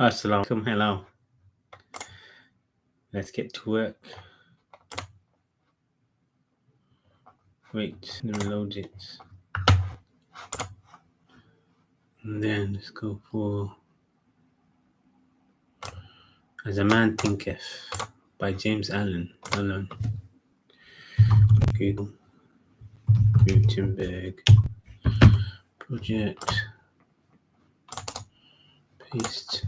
Assalamu alaikum. Hello. Let's get to work. Wait, let me load it. And then let's go for As a Man Thinketh by James Allen. Google. Gutenberg. Project. Paste.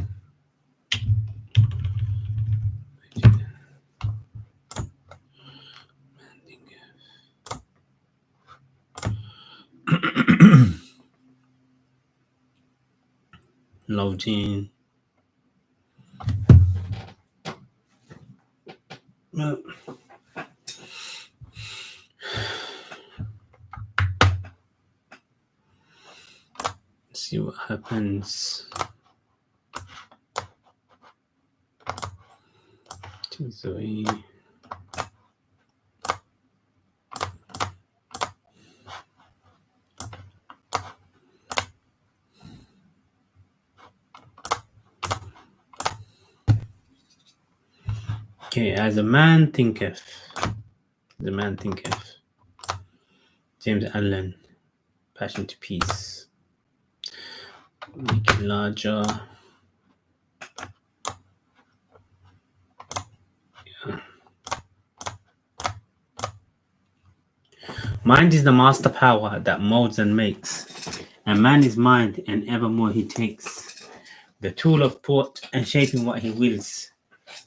Loading. No. Let's see what happens. Zoe. Okay, As a Man Thinketh. As a Man Thinketh. James Allen. Passion to Peace. Make it larger. Yeah. Mind is the master power that molds and makes, and man is mind, and evermore he takes. The tool of thought and shaping what he wills,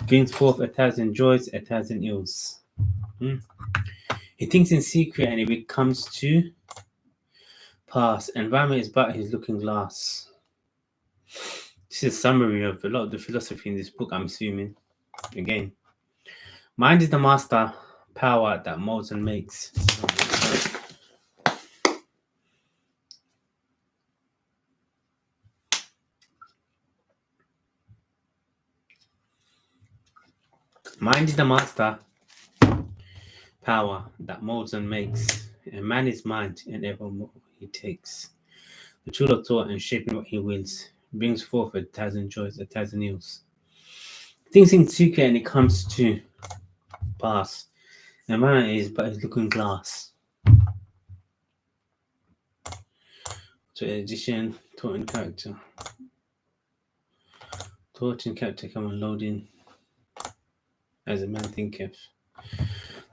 brings forth 1,000 joys, 1,000 ills. He thinks in secret and it comes to pass. Environment is but his looking glass. This is a summary of a lot of the philosophy in this book, I'm assuming. Again, mind is the master power that molds and makes. Mind is the master power that molds and makes, and man is mind, and evermore he takes. The tool of thought and shaping what he wills, brings forth 1,000 joys, 1,000 ills. Things in secret and it comes to pass. And man is but his looking glass. So addition, thought and character. Thought and character come on loading. As a man thinketh.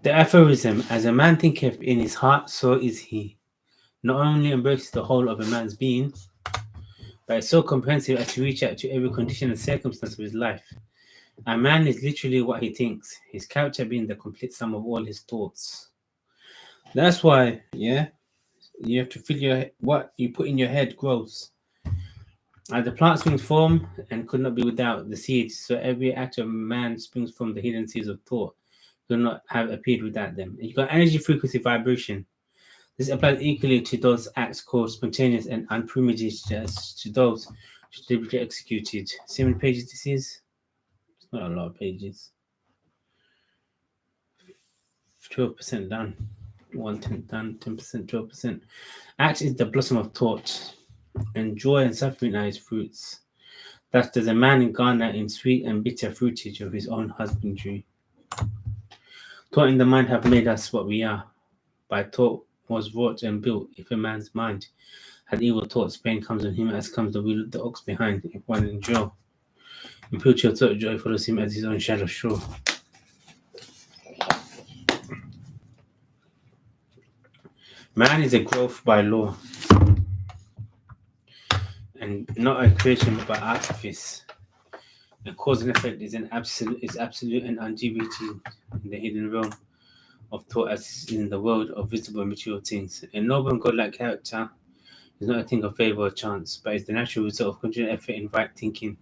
The aphorism, as a man thinketh in his heart, so is he. Not only embraces the whole of a man's being, but is so comprehensive as to reach out to every condition and circumstance of his life. A man is literally what he thinks, his character being the complete sum of all his thoughts. That's why, you have to feel what you put in your head grows. As the plant springs from and could not be without the seeds, so every act of man springs from the hidden seeds of thought, could not have appeared without them. And you've got energy, frequency, vibration. This applies equally to those acts called spontaneous and unpremeditated as to those deliberately executed. See how many pages this is? It's not a lot of pages. 12% done. 1/10 done, 10%, 12%. Act is the blossom of thought, and joy and suffering are his fruits. Thus does a man garner in sweet and bitter fruitage of his own husbandry. Thought and the mind have made us what we are. By thought was wrought and built. If a man's mind had evil thoughts, pain comes on him as comes the wheel of the ox behind. If one endure, impute your thought, joy follows him as his own shadow sure. Man is a growth by law, and not a creation but by artifice. And cause and effect is absolute and undeviating in the hidden realm of thought as in the world of visible and material things. A noble and godlike character is not a thing of favour or chance, but is the natural result of continued effort in right thinking.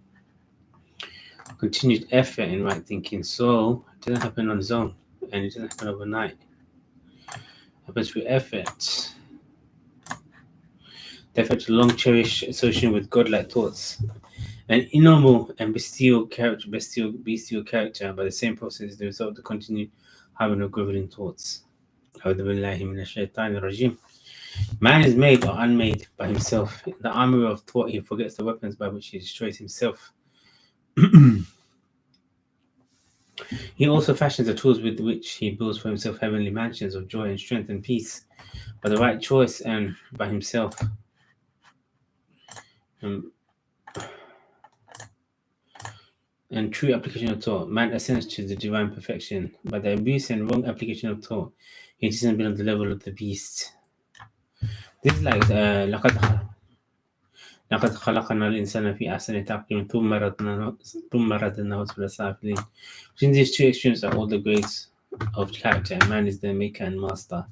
So it doesn't happen on its own, and it doesn't happen overnight. It happens through effort. The effort to long cherish association with godlike thoughts. An innoble and bestial character, by the same process is the result of the continued having of groveling thoughts. Man is made or unmade by himself. In the armory of thought, he forgets the weapons by which he destroys himself. He also fashions the tools with which he builds for himself heavenly mansions of joy and strength and peace by the right choice and by himself. Um, and true application of Torah, man ascends to the divine perfection. By the abuse and wrong application of Torah, he doesn't below the level of the beast. This is like لقد خلقنا الإنسان في أحسن تقويم ثم رددناه أسفل سافلين. Between these two extremes are all the grades of character, and man is the maker and master.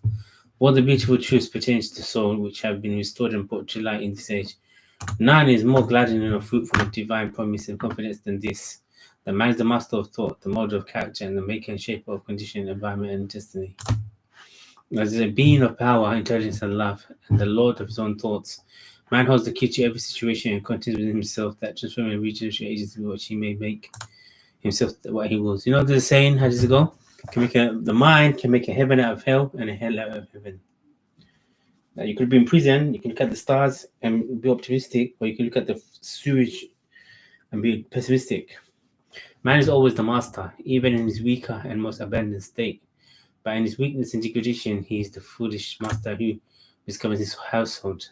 All the beautiful truths pertaining to the soul, which have been restored and brought to light in this age. None is more gladdening or fruitful of divine promise and confidence than this. The man is the master of thought, the molder of character, and the maker and shaper of condition, environment, and destiny. As a being of power, intelligence, and love, and the lord of his own thoughts, man holds the key to every situation and contains within himself that transforming regeneration agency which he may make himself what he wills. You know the saying, how does it go? The mind can make a heaven out of hell and a hell out of heaven. Now you could be in prison, you can look at the stars and be optimistic, or you can look at the sewage and be pessimistic. Man is always the master, even in his weaker and most abandoned state. But in his weakness and degradation, he is the foolish master who discovers his household.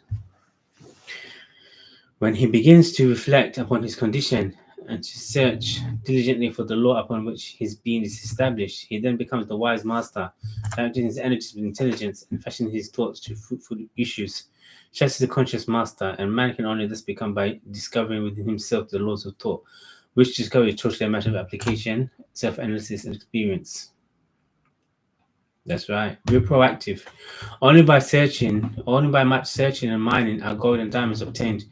When he begins to reflect upon his condition and to search diligently for the law upon which his being is established, he then becomes the wise master, directing his energies with intelligence and fashioning his thoughts to fruitful issues. Just as the conscious master, and man can only thus become by discovering within himself the laws of thought, which discovery is totally a matter of application, self-analysis, and experience. That's right. We're proactive. Only by much searching and mining are gold and diamonds obtained.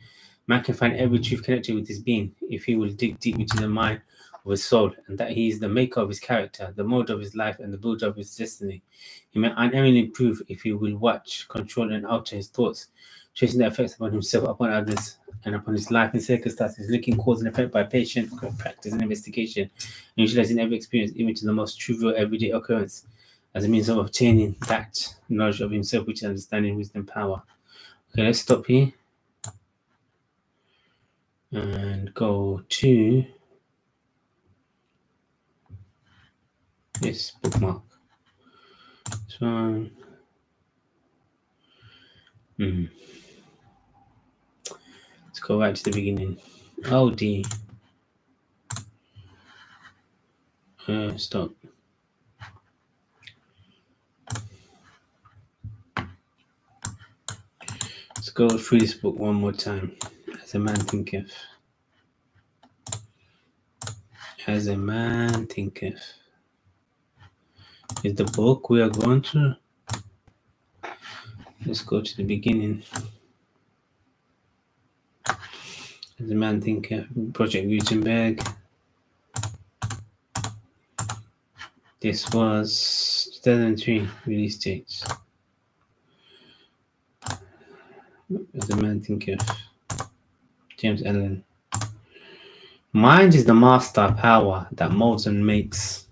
Man can find every truth connected with his being if he will dig deep into the mind of his soul, and that he is the maker of his character, the molder of his life, and the builder of his destiny. He may unerringly improve if he will watch, control, and alter his thoughts, tracing the effects upon himself, upon others, and upon his life and circumstances, linking cause and effect by patient practice and investigation, and utilizing every experience, even to the most trivial everyday occurrence, as a means of obtaining that knowledge of himself, which is understanding, wisdom, power. Okay, let's stop here and go to this bookmark. This one. Let's go right to the beginning. D. Stop. Let's go through this book one more time. As a man thinketh. As a man thinketh. Is the book we are going to. Let's go to the beginning. As a man thinketh. Project Gutenberg. This was 2003 release dates. As a man thinketh. James Allen. Mind is the master power that molds and makes.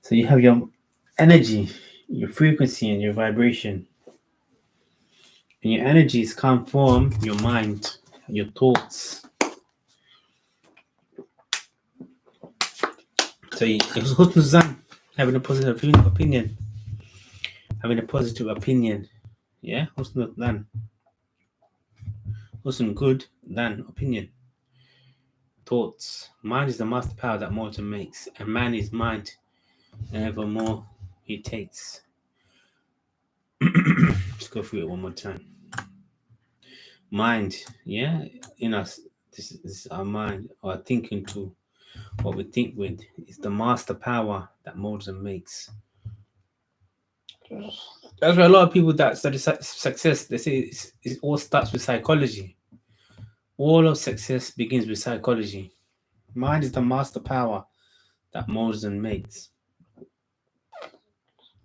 So you have your energy, your frequency, and your vibration. And your energies come from your mind, your thoughts. So it's having a positive opinion. Having a positive opinion. Yeah? Husnul good than opinion. Thoughts. Mind is the master power that molds and makes. And man is mind. And evermore he takes. Let's go through it one more time. Mind, yeah, in us, this is our mind, our thinking tool. What we think with is the master power that molds and makes. That's why a lot of people that study success, they say it all starts with psychology. All of success begins with psychology. Mind is the master power that molds and makes.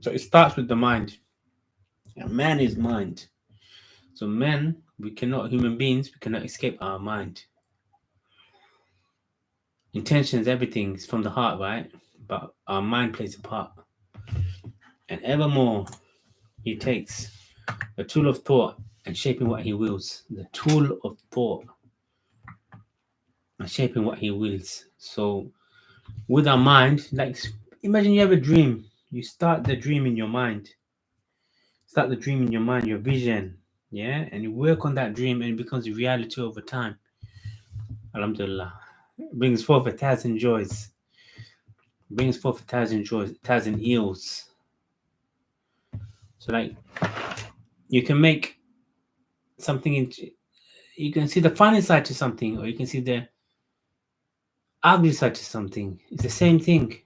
So it starts with the mind. And man is mind. So human beings, we cannot escape our mind. Intentions, everything is from the heart, right? But our mind plays a part. And evermore he takes the tool of thought and shaping what he wills. The tool of thought. and shaping what he wills. So with our mind, like imagine you have a dream. You start the dream in your mind. Start the dream in your mind, your vision. Yeah, and you work on that dream and it becomes a reality over time. Alhamdulillah. Brings forth a thousand joys. Brings forth a thousand joys, a thousand ills. So like you can make something into, you can see the funny side to something, or you can see the ugly side to something. It's the same thing.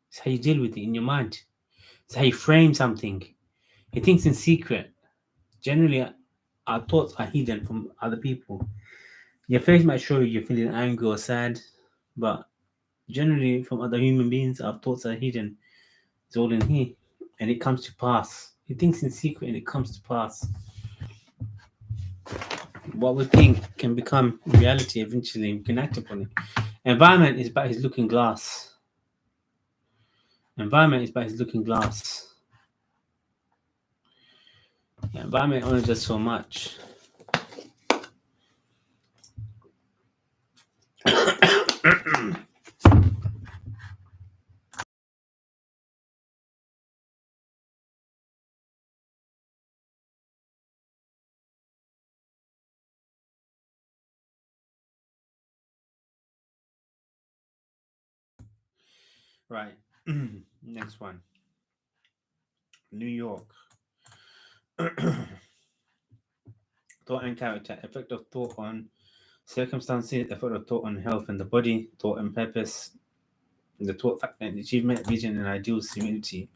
It's how you deal with it in your mind. It's how you frame something. He thinks in secret. Generally, our thoughts are hidden from other people. Your face might show you're feeling angry or sad, but generally, from other human beings, our thoughts are hidden. It's all in here, and it comes to pass. He thinks in secret, and it comes to pass. What we think can become reality eventually. We can act upon it. Environment is about his looking glass. Environment is about his looking glass. The environment only does so much. Right. Next one. New York. Thought and character. Effect of thought on circumstances. Effect of thought on health and the body. Thought and purpose. The thought factor and achievement, vision and ideals, humanity.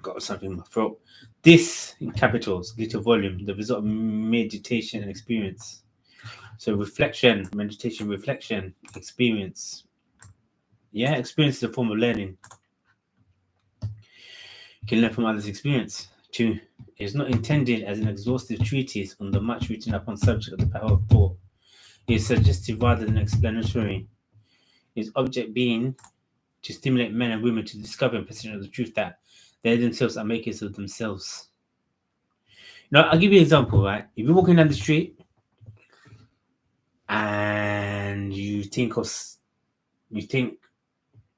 Got something in my throat. This in capitals, little volume, the result of meditation and experience. So reflection, meditation, reflection, experience. Yeah, experience is a form of learning. You can learn from others' experience. 2. It is not intended as an exhaustive treatise on the much written upon subject of the power of thought. It is suggestive rather than explanatory. Its object being to stimulate men and women to discover and perceive the truth that they themselves are makers of themselves. Now, I'll give you an example, right? If you're walking down the street and you think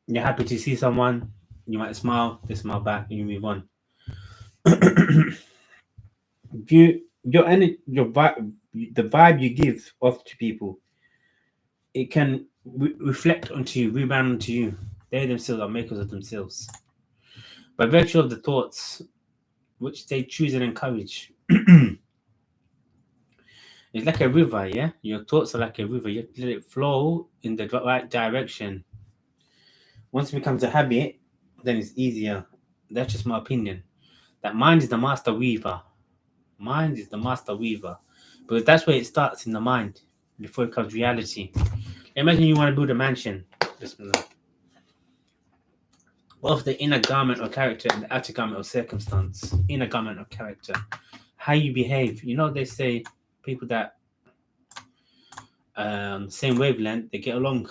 you're happy to see someone, you might smile, they smile back, and you move on. Your vibe, the vibe you give off to people, it can reflect onto you, rebound onto you. They themselves are makers of themselves. By virtue of the thoughts which they choose and encourage. It's like a river, yeah? Your thoughts are like a river. You have to let it flow in the right direction. Once it becomes a habit, then it's easier. That's just my opinion. That mind is the master weaver. Mind is the master weaver. Because that's where it starts in the mind before it becomes reality. Imagine you want to build a mansion. Both the inner garment of character and the outer garment of circumstance. Inner garment of character. How you behave. You know, they say people that same wavelength, they get along.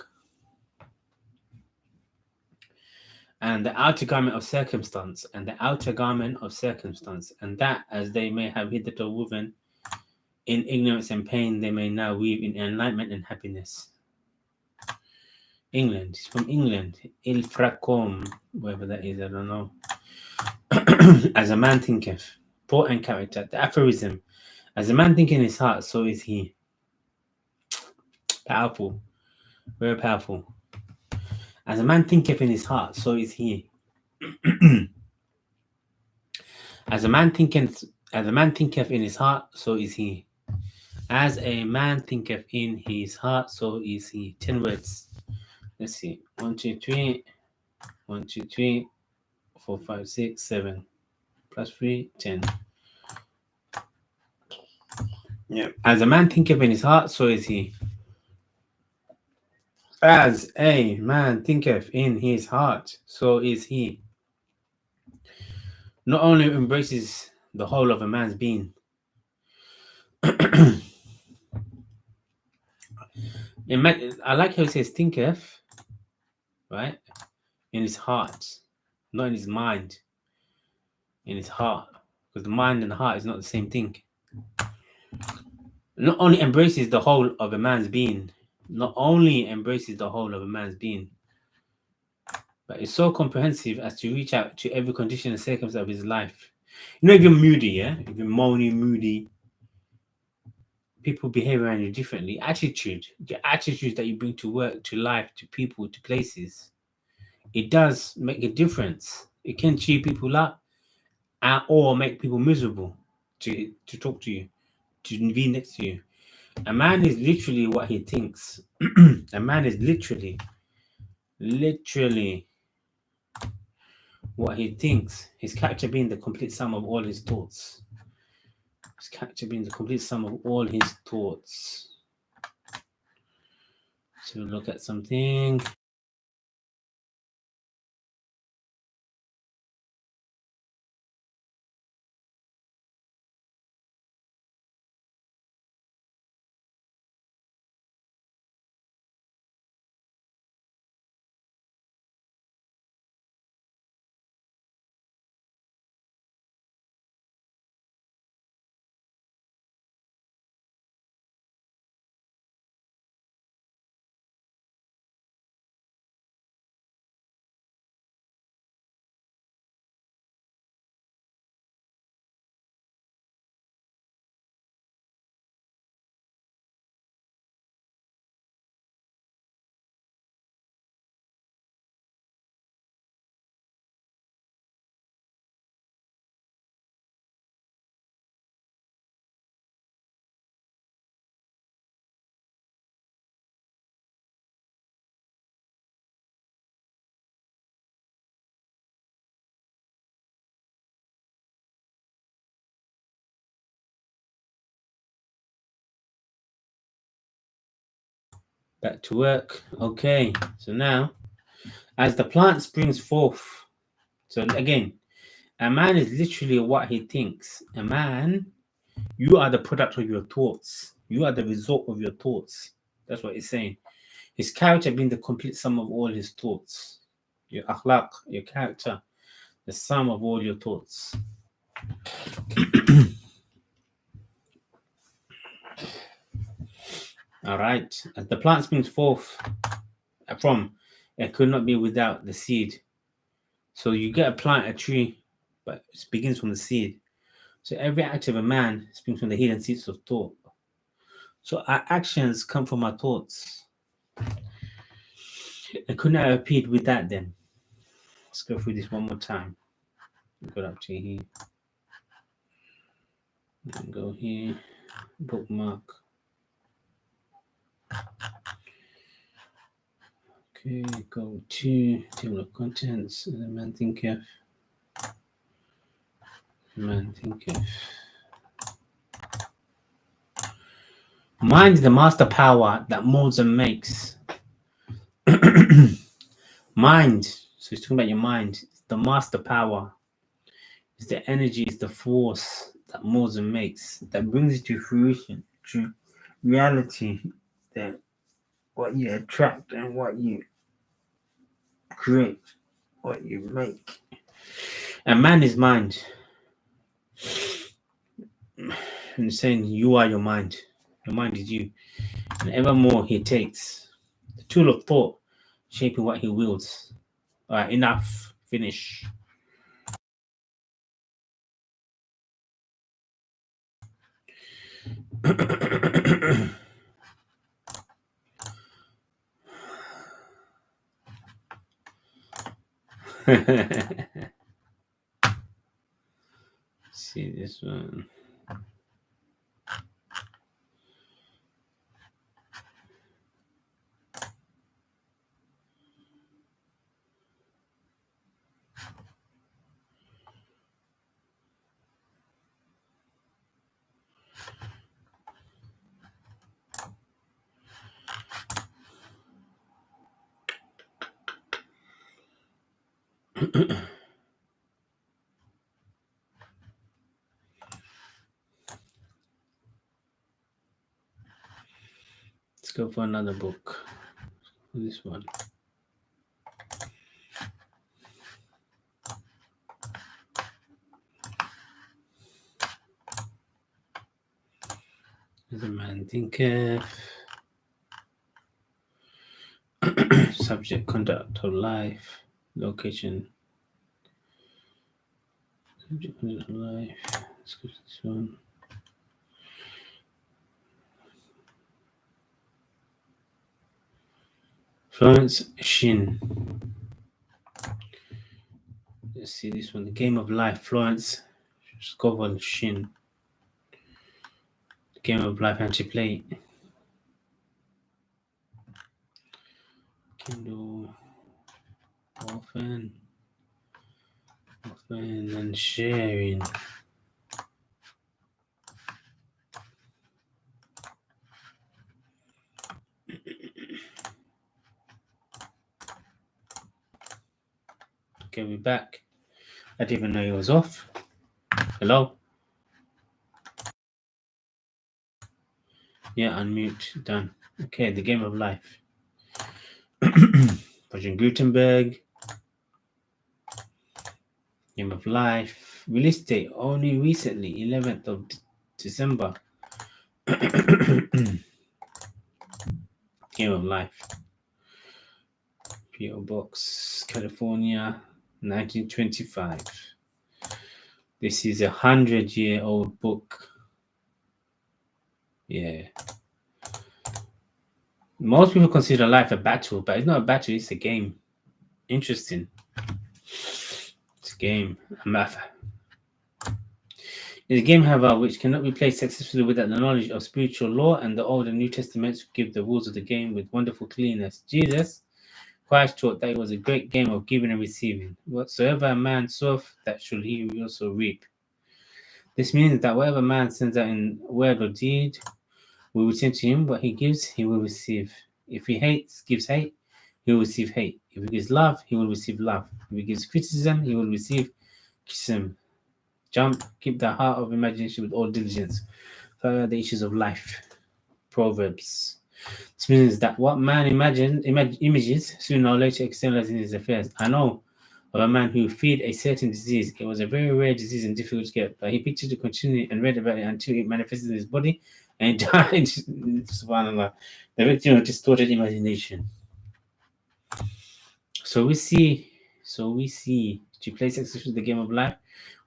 And the outer garment of circumstance, and the outer garment of circumstance, and that as they may have hitherto woven in ignorance and pain, they may now weave in enlightenment and happiness. England, it's from England. Il fracom, wherever that is, I don't know. As a man thinketh, thought and character, the aphorism, as a man think in his heart, so is he. Powerful, very powerful. As a man thinketh in his heart, so is he. As a man thinketh in his heart, so is he. As a man thinketh in his heart, so is he. 10 words. Let's see. 1, 2, 3. 1, 2, 3. 4, 5, 6, 7. Plus 3, 10. Yeah. As a man thinketh in his heart, so is he. As a man thinketh in his heart, so is he. Not only embraces the whole of a man's being. I like how it says thinketh, right? In his heart, not in his mind. In his heart, because the mind and the heart is not the same thing. not only embraces the whole of a man's being, not only embraces the whole of a man's being, but it's so comprehensive as to reach out to every condition and circumstance of his life. You know, if you're moody, yeah, if you're moody, people behave around you differently. Attitude, the attitude that you bring to work, to life, to people, to places, it does make a difference. It can cheer people up or make people miserable to talk to you, to be next to you. A man is literally what he thinks. A man is literally what he thinks. His character being the complete sum of all his thoughts. His character being the complete sum of all his thoughts. So look at something. Back to work. Okay. So now, as the plant springs forth. So again, a man is literally what he thinks. A man, you are the product of your thoughts. You are the result of your thoughts. That's what he's saying. His character being the complete sum of all his thoughts. Your akhlaq, your character, the sum of all your thoughts. All right. As the plant springs forth from, it could not be without the seed. So you get a plant, a tree, but it begins from the seed. So every act of a man springs from the hidden seeds of thought. So our actions come from our thoughts. It could not have appeared without them. Let's go through this one more time. Go up to here. Go here. Bookmark. Okay, go to table of contents. The man thinketh. Man thinketh. Mind is the master power that molds and makes. Mind. So he's talking about your mind. It's the master power. It's the energy, it's the force that molds and makes, that brings it to fruition, to reality, that what you attract and what you create, what you make. And man is mind. And saying you are your mind. Your mind is you. And evermore he takes the tool of thought, shaping what he wields. All right, enough. Finish. See this one. Let's go for another book. This one. As a man thinketh. Subject, conduct of life, location. Subject, conduct of life. Let's go to this one. Florence Shin. Let's see this one. The Game of Life. Florence Scovel Shin. The Game of Life anti-plate. Kindle. Often and sharing. Okay, we're back. I didn't even know he was off. Hello? Yeah, unmute. Done. Okay, The Game of Life. Project Gutenberg. Game of Life. Release date only recently, 11th of December. Game of Life. P.O. Box, California, 1925. This is 100-year-old book. Yeah. Most people consider life a battle, but it's not a battle, it's a game. Interesting. It's a game. It's a game, however, which cannot be played successfully without the knowledge of spiritual law and the Old and New Testaments give the rules of the game with wonderful clearness. Jesus Christ taught that it was a great game of giving and receiving. Whatsoever a man soweth, that shall he also reap. This means that whatever man sends out in word or deed will return to him. What he gives, he will receive. If he gives hate, he will receive hate. If he gives love, he will receive love. If he gives criticism, he will receive criticism. Jump, keep the heart of imagination with all diligence. Follow the issues of life. Proverbs. This means that what man images, sooner or later externalizes in his affairs. I know of a man who feared a certain disease. It was a very rare disease and difficult to get, but he pictured it continually and read about it until it manifested in his body and died. Subhanallah. The victim of distorted imagination. So we see to play successfully the game of life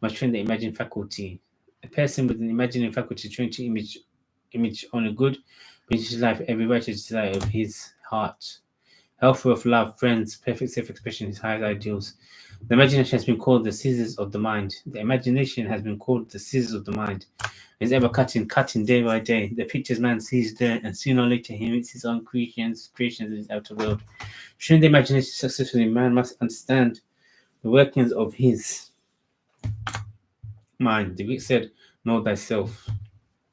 must train the imagining faculty. A person with an imagining faculty trained to image only good brings to life every righteous desire of his heart. Health, wealth, love, friends, perfect self-expression, his highest ideals. The imagination has been called the scissors of the mind. The imagination has been called the scissors of the mind. It's ever cutting day by day. The pictures man sees there, and sooner or later he meets his own creations in his outer world. Shouldn't the imagination successfully, man must understand the workings of his mind. The Greek said, know thyself.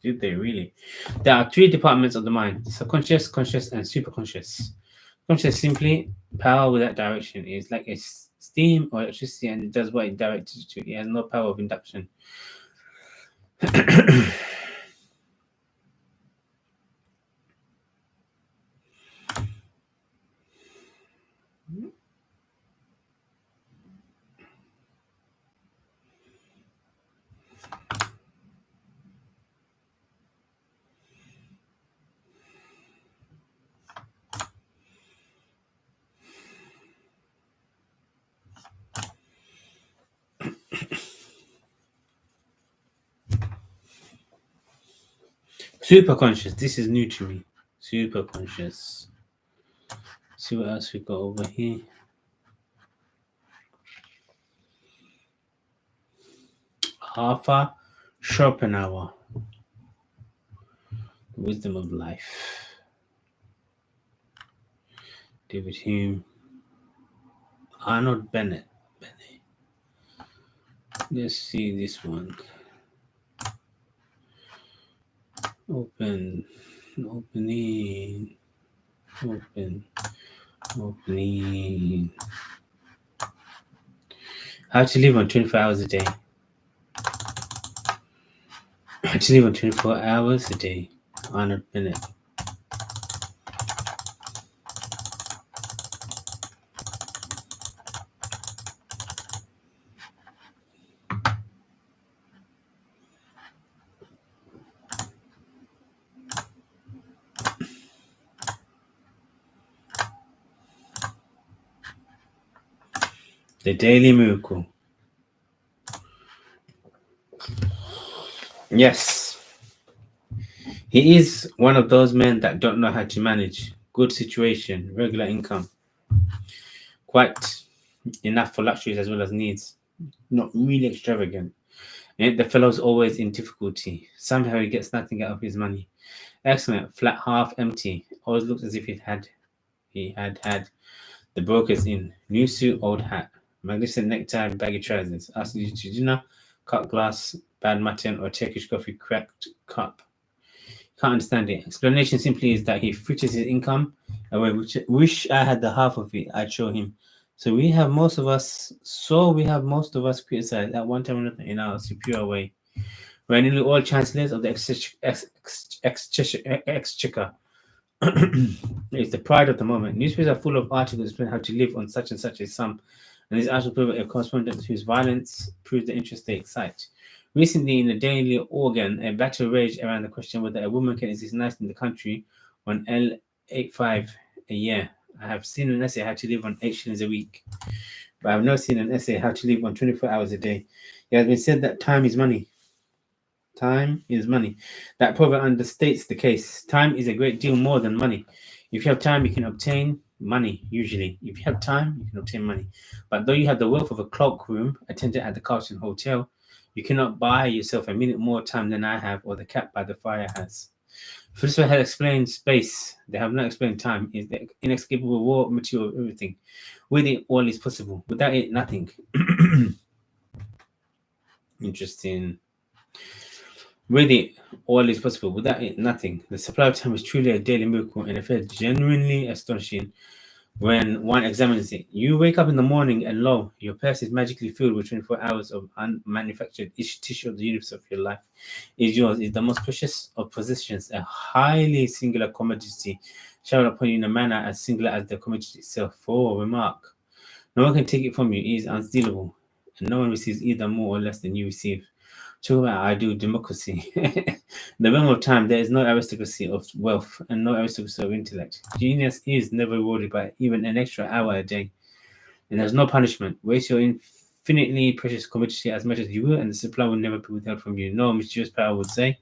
Did they really? There are three departments of the mind: subconscious, conscious, and superconscious. Conscious simply power without direction. It is like a steam or electricity and it does what it directed to. It has no power of induction. Superconscious. This is new to me. Superconscious. See what else we got over here. Arthur Schopenhauer. Wisdom of life. David Hume. Arnold Bennett. Let's see this one. Opening. How to live on 24 hours a day. How to live on 24 hours a day. Arnold Bennett. The Daily Miracle. Yes, he is one of those men that don't know how to manage good situation, regular income, quite enough for luxuries as well as needs. Not really extravagant. And the fellow's always in difficulty. Somehow he gets nothing out of his money. Excellent, flat half empty. Always looks as if he had the brokers in. New suit, old hat. Magnificent necktie, baggy trousers. Asked you to dinner, cut glass, bad mutton, or Turkish coffee, cracked cup. Can't understand it. Explanation simply is that he fritters his income away, which wish I had the half of it, I'd show him. So we have most of us criticized at one time or another in our superior way. We're nearly all chancellors of the exchequer. It's the pride of the moment. Newspapers are full of articles explaining how to live on such and such a sum, and these articles prove a correspondent whose violence proves the interest they excite. Recently, in the Daily Organ, a battle raged around the question whether a woman can exist nice in the country on L85 a year. I have seen an essay how to live on 8 shillings a week, but I have not seen an essay how to live on 24 hours a day. It has been said that time is money. Time is money. That proverb understates the case. Time is a great deal more than money. If you have time, you can obtain money, usually. If you have time, you can obtain money. But though you have the wealth of a cloakroom attendant at the Carlton Hotel, you cannot buy yourself a minute more time than I have or the cat by the fire has. Philosopher has explained space. They have not explained time. Is the inescapable raw material of everything. With it, all is possible. Without it, nothing. Interesting. With it, all is possible. Without it, nothing. The supply of time is truly a daily miracle and affair genuinely astonishing when one examines it. You wake up in the morning and lo, your purse is magically filled with 24 hours of unmanufactured tissue of the universe of your life. Is yours, is the most precious of possessions, a highly singular commodity, showered upon you in a manner as singular as the commodity itself. For remark, no one can take it from you, it is unstealable, and no one receives either more or less than you receive. Talk about ideal democracy. In the realm of time, there is no aristocracy of wealth and no aristocracy of intellect. Genius is never rewarded by even an extra hour a day, and there's no punishment. Waste your infinitely precious commodity as much as you will, and the supply will never be withheld from you. No mysterious power would say,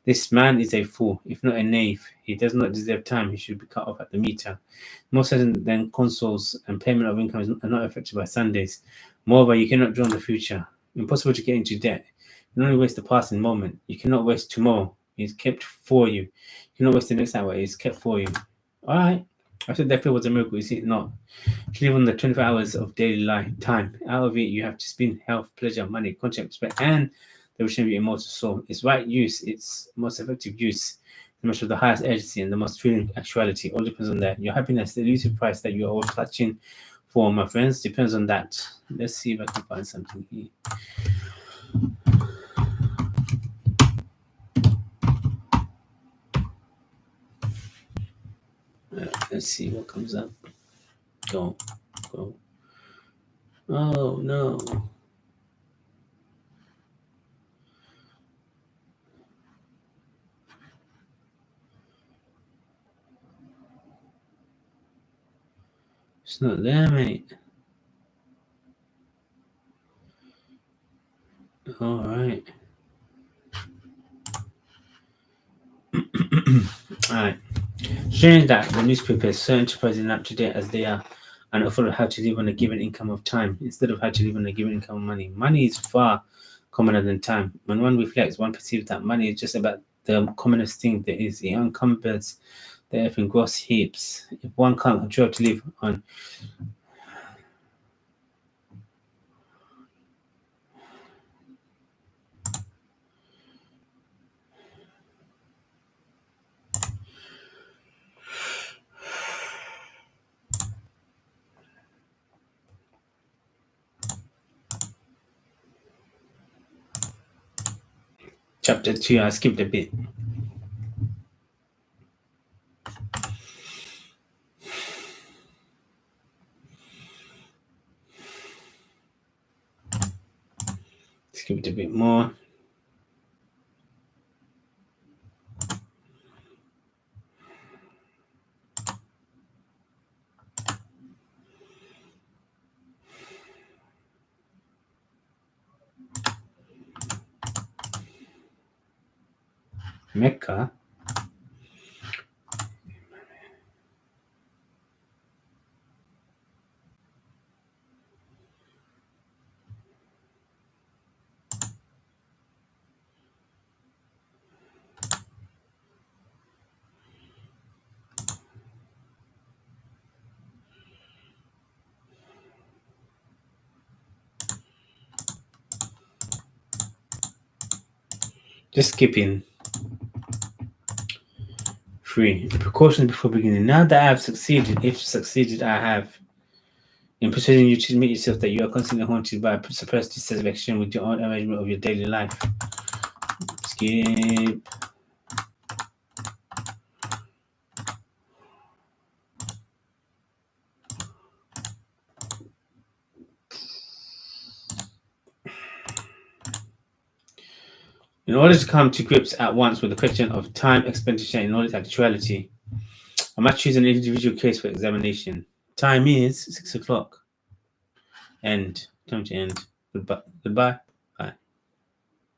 "This man is a fool, if not a knave. He does not deserve time. He should be cut off at the meter." More certain than consoles and payment of income are not affected by Sundays. Moreover, you cannot draw on the future. Impossible to get into debt. You can only waste the passing moment. You cannot waste tomorrow. It's kept for you. You cannot waste the next hour. It's kept for you. All right. I said that was a miracle. Is it not? To live on the 24 hours of daily life time. Out of it, you have to spend health, pleasure, money, content, respect, and the return of your immortal soul. Its right use, its most effective use, the most of the highest urgency and the most thrilling actuality. All depends on that. Your happiness, the elusive price that you are all clutching for, my friends, depends on that. Let's see if I can find something here. Let's see what comes up. Go. Oh no. It's not there, mate. All right. All right. Showing that the newspaper is so enterprising and up to date as they are, and offer how to live on a given income of time instead of how to live on a given income of money. Money is far commoner than time. When one reflects, one perceives that money is just about the commonest thing there is. It encompasses the earth in gross heaps. If one can't control to live on chapter 2, I skipped a bit. Skipped a bit more. Mecca. Just skipping 3. The precautions before beginning. Now that I have succeeded, if succeeded I have, in persuading you to admit yourself that you are constantly haunted by a suppressed dissatisfaction with your own arrangement of your daily life. Skip. In order to come to grips at once with the question of time expenditure in knowledge actuality, I must choose an individual case for examination. Time is 6 o'clock. End. Time to end. Goodbye.